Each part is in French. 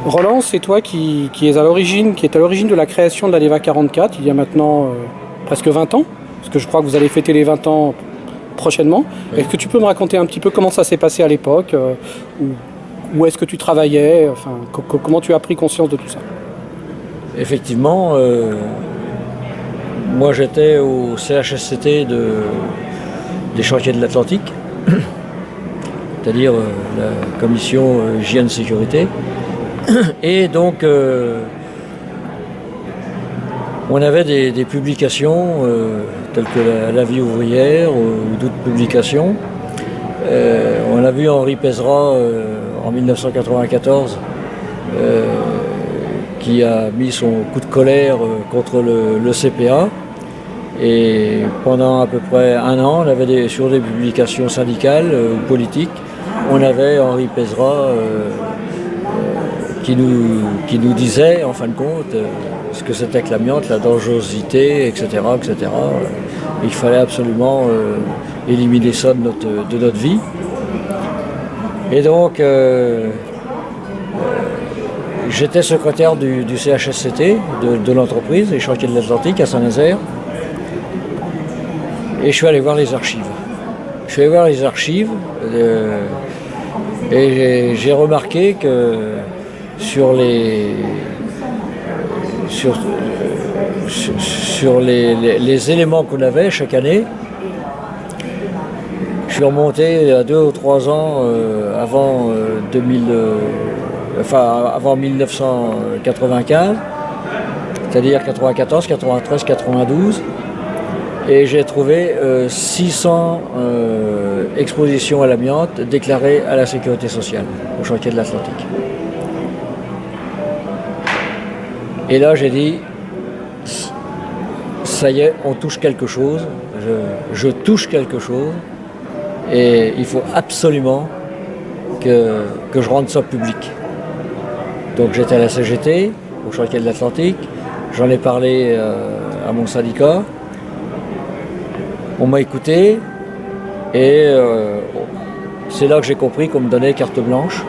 Roland, c'est toi qui est à l'origine de la création de la Leva 44, il y a maintenant presque 20 ans, parce que je crois que vous allez fêter les 20 ans prochainement. Oui. Est-ce que tu peux me raconter un petit peu comment ça s'est passé à l'époque, où est-ce que tu travaillais, enfin, comment tu as pris conscience de tout ça? Effectivement, moi j'étais au CHSCT des chantiers de l'Atlantique, c'est-à-dire la commission hygiène sécurité. Et donc on avait des publications telles que la vie ouvrière ou d'autres publications. On a vu Henri Pézra en 1994 qui a mis son coup de colère contre le CPA. Et pendant à peu près un an, on avait sur des publications syndicales ou politiques, on avait Henri Pézra qui nous disait, en fin de compte, ce que c'était que l'amiante, la dangerosité, etc. etc. Et qu'il fallait absolument éliminer ça de notre vie. Et donc, j'étais secrétaire du CHSCT, de l'entreprise, les chantiers de l'Atlantique à Saint-Nazaire. Et je suis allé voir les archives. Et j'ai remarqué que sur les éléments qu'on avait chaque année, je suis remonté à 2 ou 3 ans avant avant 1995, c'est-à-dire 94, 93, 92. Et j'ai trouvé 600 expositions à l'amiante déclarées à la sécurité sociale, au chantier de l'Atlantique. Et là, j'ai dit, ça y est, on touche quelque chose, je touche quelque chose, et il faut absolument que je rende ça public. Donc j'étais à la CGT, au chantier de l'Atlantique, j'en ai parlé à mon syndicat. On m'a écouté et c'est là que j'ai compris qu'on me donnait carte blanche.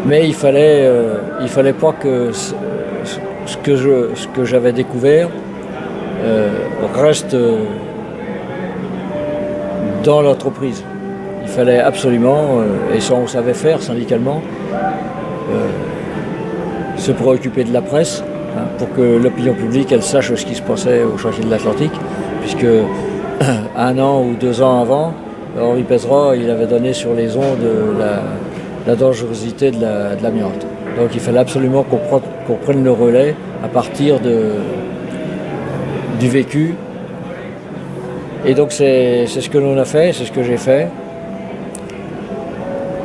Mais il fallait pas que ce que j'avais découvert reste dans l'entreprise. Il fallait absolument, et ça on savait faire syndicalement, se préoccuper de la presse, pour que l'opinion publique elle sache ce qui se passait au chantier de l'Atlantique, puisque 1 an ou 2 ans avant, Henri Pézra il avait donné sur les ondes la dangerosité de l'amiante. Donc il fallait absolument qu'on prenne le relais à partir du vécu. Et donc c'est ce que l'on a fait, c'est ce que j'ai fait.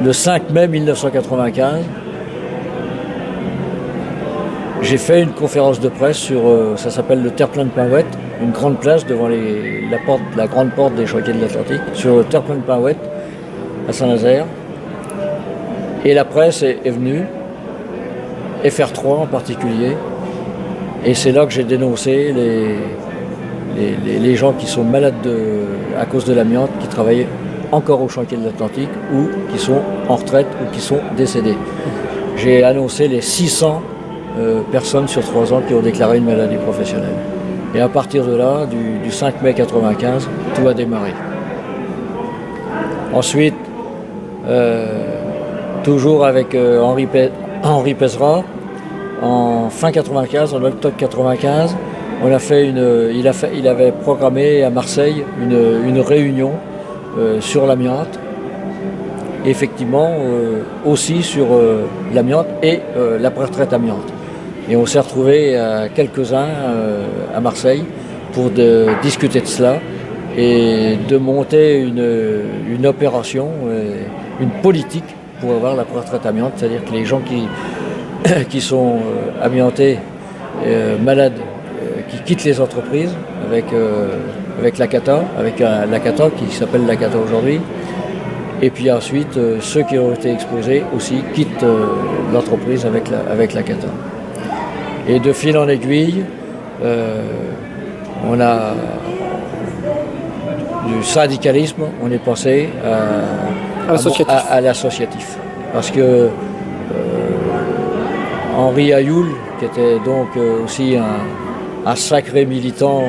Le 5 mai 1995, j'ai fait une conférence de presse sur, ça s'appelle le terre-plein de Pinouette, une grande place devant la grande porte des chantiers de l'Atlantique, sur le terre-plein de Pinouette, à Saint-Nazaire. Et la presse est venue, FR3 en particulier, et c'est là que j'ai dénoncé les gens qui sont malades à cause de l'amiante, qui travaillaient encore au chantier de l'Atlantique, ou qui sont en retraite, ou qui sont décédés. J'ai annoncé les 600 personnes sur 3 ans qui ont déclaré une maladie professionnelle. Et à partir de là, du 5 mai 1995, tout a démarré. Ensuite, toujours avec Henri Pézra, en fin 95, en octobre 95, il avait programmé à Marseille une réunion sur l'amiante, effectivement aussi sur l'amiante et l'après-retraite amiante. Et on s'est retrouvés quelques-uns à Marseille pour discuter de cela et de monter une opération, une politique pour avoir l'après-retraite amiante, c'est-à-dire que les gens qui sont amiantés, malades, qui quittent les entreprises avec l'ACATA, l'ACATA qui s'appelle l'ACATA aujourd'hui, et puis ensuite ceux qui ont été exposés aussi quittent l'entreprise avec l'ACATA. Et de fil en aiguille, on a du syndicalisme, on est passé à l'associatif. Parce que Henri Ayoul, qui était donc aussi un sacré militant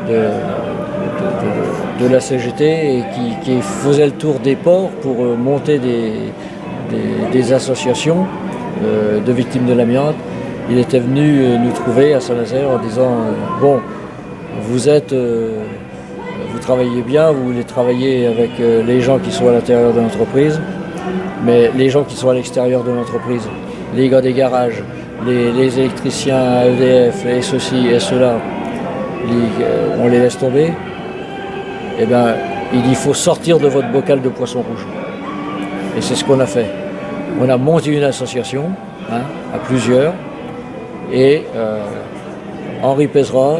de la CGT et qui faisait le tour des ports pour monter des associations de victimes de l'amiante. Il était venu nous trouver à Saint-Nazaire en disant bon, vous travaillez bien, vous voulez travailler avec les gens qui sont à l'intérieur de l'entreprise, mais les gens qui sont à l'extérieur de l'entreprise, les gars des garages, les électriciens à EDF, et ceci et cela, on les laisse tomber. Eh bien, il faut sortir de votre bocal de poisson rouge. Et c'est ce qu'on a fait. On a monté une association, à plusieurs, et Henri Pézra,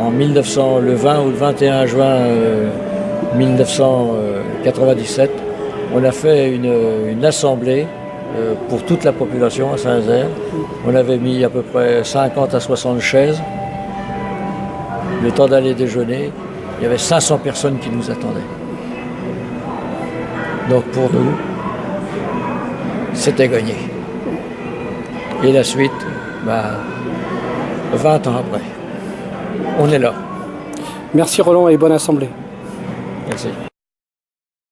le 20 ou le 21 juin 1997, on a fait une assemblée pour toute la population à Saint-Nazaire. On avait mis à peu près 50 à 60 chaises. Le temps d'aller déjeuner, il y avait 500 personnes qui nous attendaient. Donc pour nous, c'était gagné. Et la suite, 20 ans après, on est là. Merci Roland et bonne assemblée. Merci.